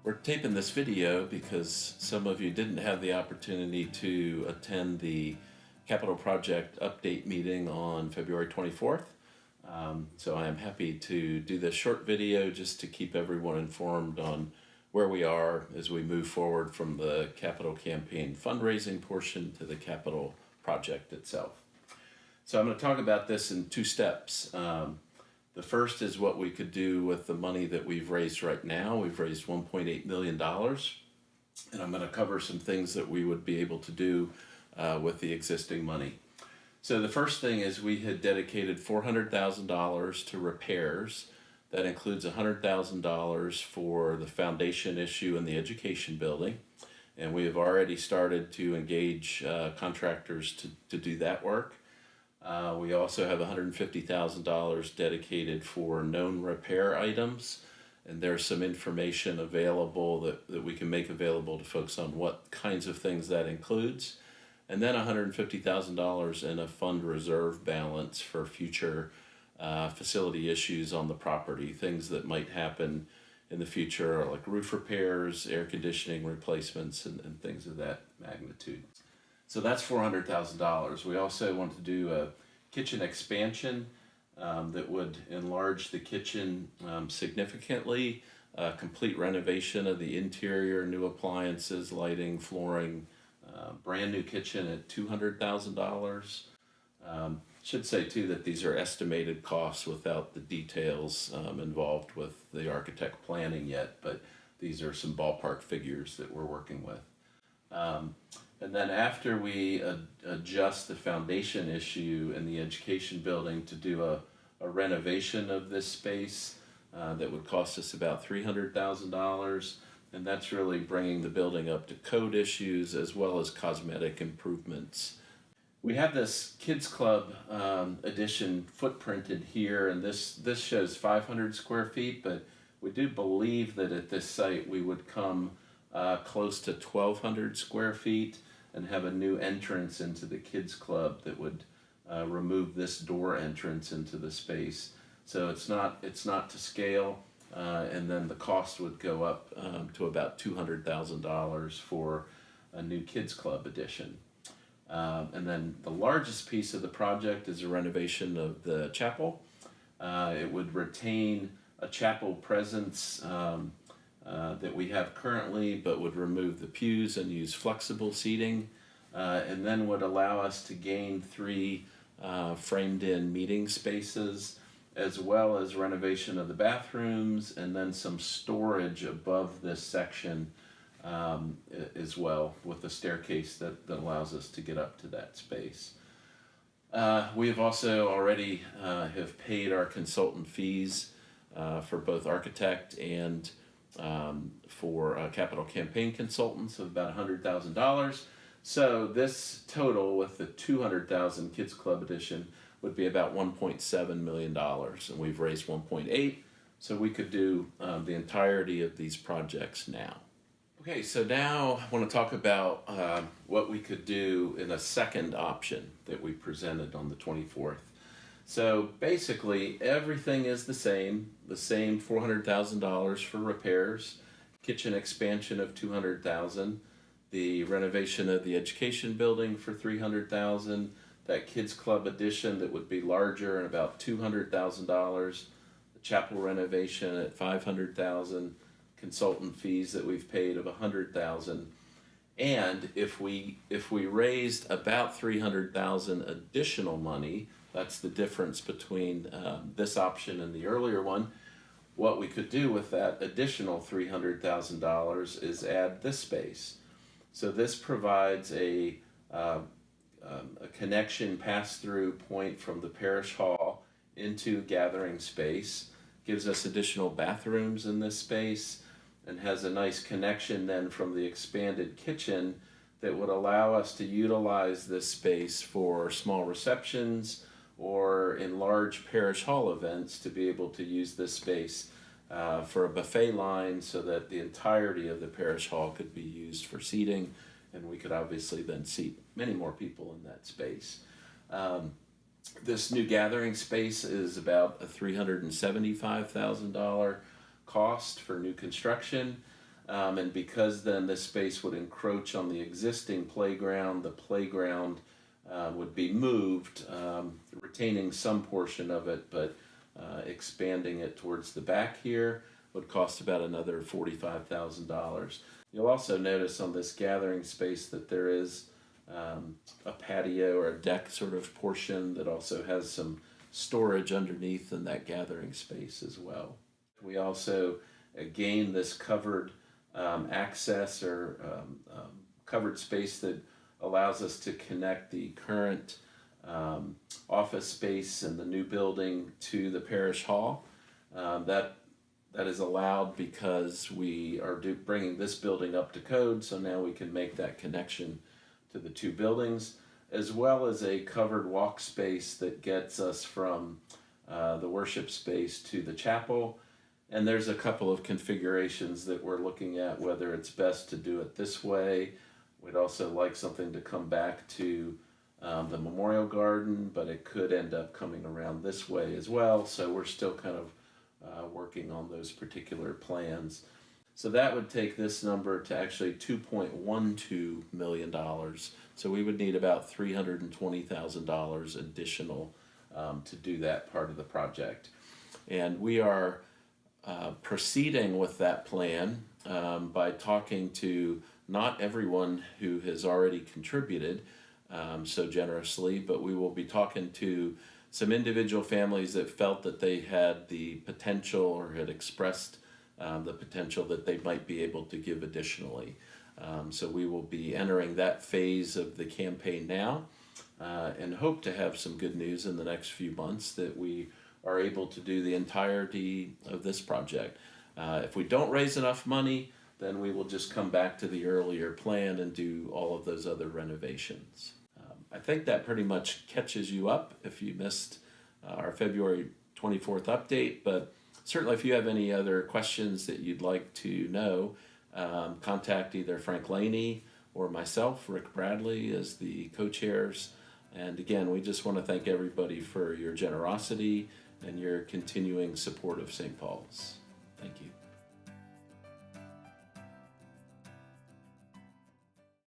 We're taping this video because some of you didn't have the opportunity to attend the capital project update meeting on February 24th. So I am happy to do this short video just to keep everyone informed on where we are as we move forward from the capital campaign fundraising portion to the capital project itself. So I'm going to talk about this in two steps. The first is what we could do with the money that we've raised right now. We've raised $1.8 million, and I'm going to cover some things that we would be able to do with the existing money. So the first thing is we had dedicated $400,000 to repairs. That includes $100,000 for the foundation issue in the education building, and we have already started to engage contractors to do that work. We also have $150,000 dedicated for known repair items, and there's some information available that we can make available to folks on what kinds of things that includes. And then $150,000 in a fund reserve balance for future facility issues on the property, things that might happen in the future, like roof repairs, air conditioning replacements, and things of that magnitude. So that's $400,000. We also want to do a kitchen expansion that would enlarge the kitchen significantly, complete renovation of the interior, new appliances, lighting, flooring, brand new kitchen at $200,000. Should say too that these are estimated costs without the details involved with the architect planning yet, but these are some ballpark figures that we're working with. And then after we adjust the foundation issue in the education building to do a renovation of this space, that would cost us about $300,000. And that's really bringing the building up to code issues as well as cosmetic improvements. We have this Kids Club addition footprinted here, and this shows 500 square feet, but we do believe that at this site we would come close to 1,200 square feet and have a new entrance into the Kids Club that would remove this door entrance into the space. So it's not to scale, and then the cost would go up to about $200,000 for a new Kids Club addition. And then the largest piece of the project is a renovation of the chapel. It would retain a chapel presence that we have currently, but would remove the pews and use flexible seating, and then would allow us to gain 3 framed-in meeting spaces, as well as renovation of the bathrooms, and then some storage above this section as well, with a staircase that allows us to get up to that space. We have also already have paid our consultant fees for both architect and for capital campaign consultants of about $100,000. So this total with the $200,000 Kids Club edition would be about $1.7 million, and we've raised 1.8, so we could do the entirety of these projects now. Okay, so now I want to talk about what we could do in a second option that we presented on the 24th. So basically everything is the same $400,000 for repairs, kitchen expansion of $200,000, the renovation of the education building for $300,000, that Kids Club addition that would be larger and about $200,000, the chapel renovation at $500,000, consultant fees that we've paid of $100,000. And if we raised about $300,000 additional money, that's the difference between this option and the earlier one. What we could do with that additional $300,000 is add this space. So this provides a connection pass-through point from the parish hall into gathering space, gives us additional bathrooms in this space, and has a nice connection then from the expanded kitchen that would allow us to utilize this space for small receptions or in large parish hall events, to be able to use this space for a buffet line so that the entirety of the parish hall could be used for seating, and we could obviously then seat many more people in that space. This new gathering space is about a $375,000 cost for new construction. And because then this space would encroach on the existing playground, the playground would be moved, retaining some portion of it, but expanding it towards the back here would cost about another $45,000. You'll also notice on this gathering space that there is a patio or a deck sort of portion that also has some storage underneath in that gathering space as well. We also gain this covered access or covered space that allows us to connect the current office space in the new building to the parish hall. That is allowed because we are bringing this building up to code, so now we can make that connection to the two buildings, as well as a covered walk space that gets us from the worship space to the chapel. And there's a couple of configurations that we're looking at, whether it's best to do it this way. We'd also like something to come back to the memorial garden, but it could end up coming around this way as well. So we're still kind of working on those particular plans. So that would take this number to actually $2.12 million. So we would need about $320,000 additional to do that part of the project. And we are proceeding with that plan by talking to not everyone who has already contributed so generously, but we will be talking to some individual families that felt that they had the potential or had expressed the potential that they might be able to give additionally. So we will be entering that phase of the campaign now and hope to have some good news in the next few months that we are able to do the entirety of this project. If we don't raise enough money, then we will just come back to the earlier plan and do all of those other renovations. I think that pretty much catches you up if you missed our February 24th update, but certainly if you have any other questions that you'd like to know, contact either Frank Laney or myself, Rick Bradley, as the co-chairs. And again, we just want to thank everybody for your generosity and your continuing support of St. Paul's. Thank you.